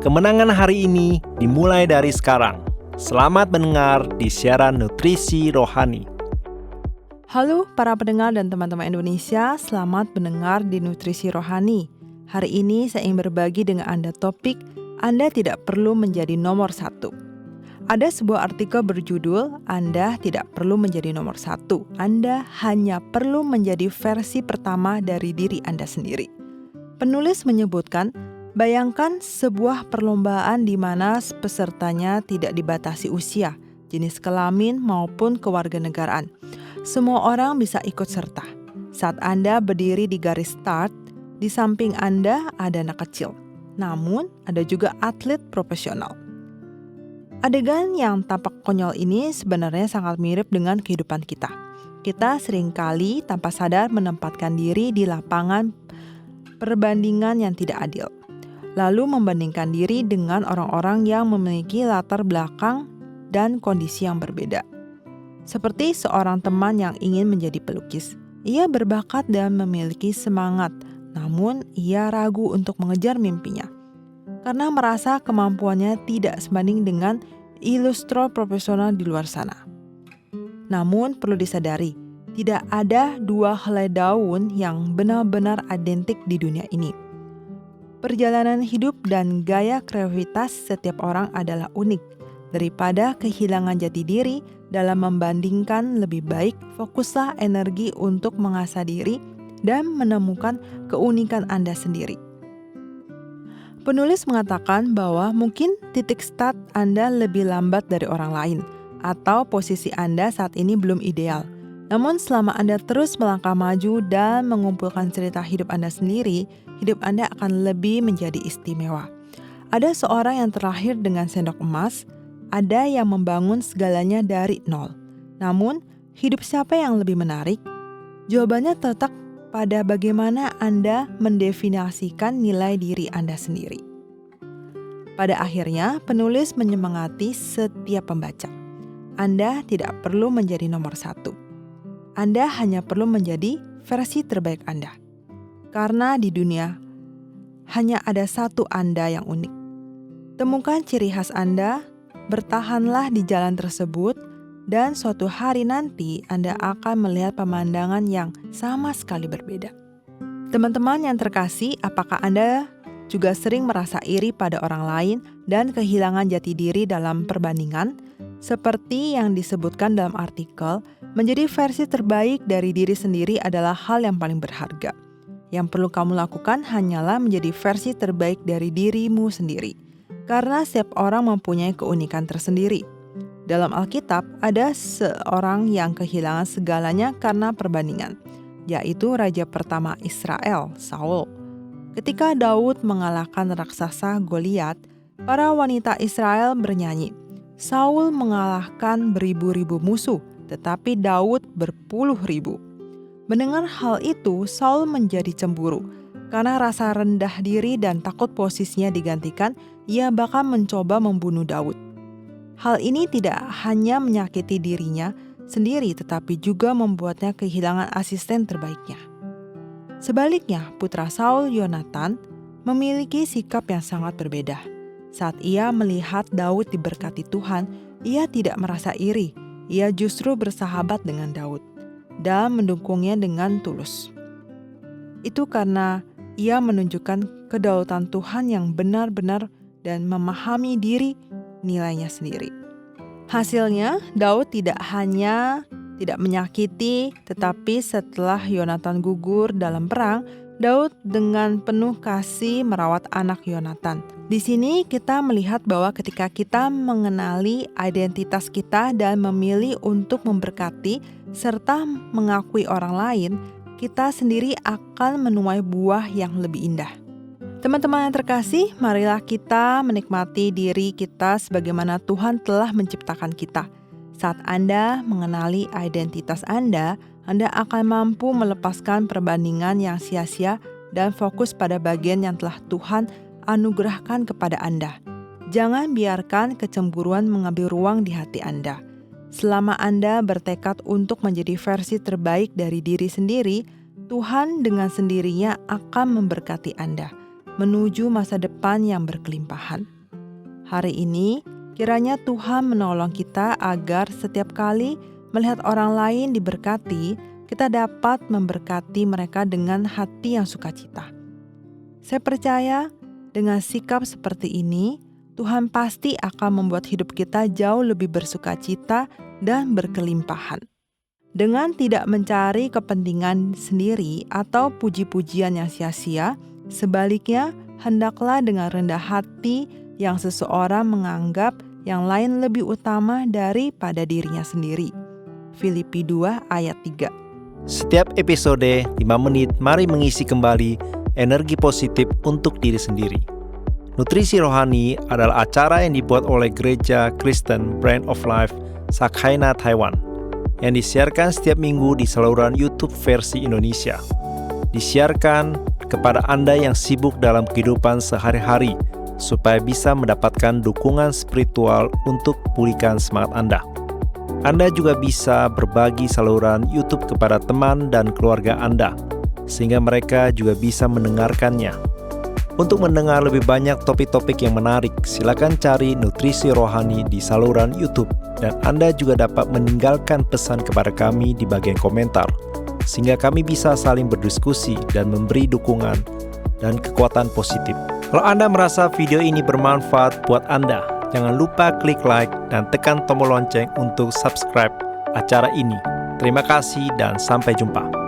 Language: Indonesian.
Kemenangan hari ini dimulai dari sekarang. Selamat mendengar di siaran Nutrisi Rohani. Halo para pendengar dan teman-teman Indonesia, selamat mendengar di Nutrisi Rohani. Hari ini saya ingin berbagi dengan Anda topik, Anda tidak perlu menjadi nomor satu. Ada sebuah artikel berjudul, Anda tidak perlu menjadi nomor satu. Anda hanya perlu menjadi versi pertama dari diri Anda sendiri. Penulis menyebutkan, bayangkan sebuah perlombaan di mana pesertanya tidak dibatasi usia, jenis kelamin maupun kewarganegaraan. Semua orang bisa ikut serta. Saat Anda berdiri di garis start, di samping Anda ada anak kecil. Namun, ada juga atlet profesional. Adegan yang tampak konyol ini sebenarnya sangat mirip dengan kehidupan kita. Kita seringkali tanpa sadar menempatkan diri di lapangan perbandingan yang tidak adil. Lalu membandingkan diri dengan orang-orang yang memiliki latar belakang dan kondisi yang berbeda. Seperti seorang teman yang ingin menjadi pelukis. Ia berbakat dan memiliki semangat, namun ia ragu untuk mengejar mimpinya. Karena merasa kemampuannya tidak sebanding dengan ilustrator profesional di luar sana. Namun perlu disadari, tidak ada dua helai daun yang benar-benar identik di dunia ini. Perjalanan hidup dan gaya kreativitas setiap orang adalah unik. Daripada kehilangan jati diri dalam membandingkan, lebih baik fokuslah energi untuk mengasah diri dan menemukan keunikan Anda sendiri. Penulis mengatakan bahwa mungkin titik start Anda lebih lambat dari orang lain, atau posisi Anda saat ini belum ideal. Namun selama Anda terus melangkah maju dan mengumpulkan cerita hidup Anda sendiri, hidup Anda akan lebih menjadi istimewa. Ada seorang yang terlahir dengan sendok emas, ada yang membangun segalanya dari nol. Namun, hidup siapa yang lebih menarik? Jawabannya terletak pada bagaimana Anda mendefinisikan nilai diri Anda sendiri. Pada akhirnya, penulis menyemangati setiap pembaca. Anda tidak perlu menjadi nomor satu. Anda hanya perlu menjadi versi terbaik Anda. Karena di dunia, hanya ada satu Anda yang unik. Temukan ciri khas Anda, bertahanlah di jalan tersebut, dan suatu hari nanti Anda akan melihat pemandangan yang sama sekali berbeda. Teman-teman yang terkasih, apakah Anda juga sering merasa iri pada orang lain dan kehilangan jati diri dalam perbandingan? Seperti yang disebutkan dalam artikel, menjadi versi terbaik dari diri sendiri adalah hal yang paling berharga. Yang perlu kamu lakukan hanyalah menjadi versi terbaik dari dirimu sendiri. Karena setiap orang mempunyai keunikan tersendiri. Dalam Alkitab, ada seorang yang kehilangan segalanya karena perbandingan, yaitu raja pertama Israel, Saul. Ketika Daud mengalahkan raksasa Goliat, para wanita Israel bernyanyi, Saul mengalahkan beribu-ribu musuh, tetapi Daud berpuluh ribu. Mendengar hal itu, Saul menjadi cemburu. Karena rasa rendah diri dan takut posisinya digantikan, ia bakal mencoba membunuh Daud. Hal ini tidak hanya menyakiti dirinya sendiri, tetapi juga membuatnya kehilangan asisten terbaiknya. Sebaliknya, putra Saul, Yonatan, memiliki sikap yang sangat berbeda. Saat ia melihat Daud diberkati Tuhan, ia tidak merasa iri. Ia justru bersahabat dengan Daud dan mendukungnya dengan tulus. Itu karena ia menunjukkan kedaulatan Tuhan yang benar-benar dan memahami diri nilainya sendiri. Hasilnya, Daud tidak hanya tidak menyakiti, tetapi setelah Yonatan gugur dalam perang, Daud dengan penuh kasih merawat anak Yonatan. Di sini kita melihat bahwa ketika kita mengenali identitas kita dan memilih untuk memberkati serta mengakui orang lain, kita sendiri akan menuai buah yang lebih indah. Teman-teman yang terkasih, marilah kita menikmati diri kita sebagaimana Tuhan telah menciptakan kita. Saat Anda mengenali identitas Anda akan mampu melepaskan perbandingan yang sia-sia dan fokus pada bagian yang telah Tuhan anugerahkan kepada Anda. Jangan biarkan kecemburuan mengambil ruang di hati Anda. Selama Anda bertekad untuk menjadi versi terbaik dari diri sendiri, Tuhan dengan sendirinya akan memberkati Anda menuju masa depan yang berkelimpahan. Hari ini, kiranya Tuhan menolong kita agar setiap kali melihat orang lain diberkati, kita dapat memberkati mereka dengan hati yang sukacita. Saya percaya dengan sikap seperti ini, Tuhan pasti akan membuat hidup kita jauh lebih bersukacita dan berkelimpahan. Dengan tidak mencari kepentingan sendiri atau puji-pujian yang sia-sia, sebaliknya hendaklah dengan rendah hati yang seseorang menganggap yang lain lebih utama daripada dirinya sendiri. Filipi 2 ayat 3. Setiap episode 5 menit, mari mengisi kembali energi positif untuk diri sendiri. Nutrisi Rohani adalah acara yang dibuat oleh Gereja Kristen Brand of Life Sakhaina Taiwan yang disiarkan setiap minggu di saluran YouTube versi Indonesia. Disiarkan kepada Anda yang sibuk dalam kehidupan sehari-hari supaya bisa mendapatkan dukungan spiritual untuk pulihkan semangat Anda. Anda juga bisa berbagi saluran YouTube kepada teman dan keluarga Anda, sehingga mereka juga bisa mendengarkannya. Untuk mendengar lebih banyak topik-topik yang menarik, silakan cari Nutrisi Rohani di saluran YouTube, dan Anda juga dapat meninggalkan pesan kepada kami di bagian komentar, sehingga kami bisa saling berdiskusi dan memberi dukungan dan kekuatan positif. Kalau Anda merasa video ini bermanfaat buat Anda, jangan lupa klik like dan tekan tombol lonceng untuk subscribe acara ini. Terima kasih dan sampai jumpa.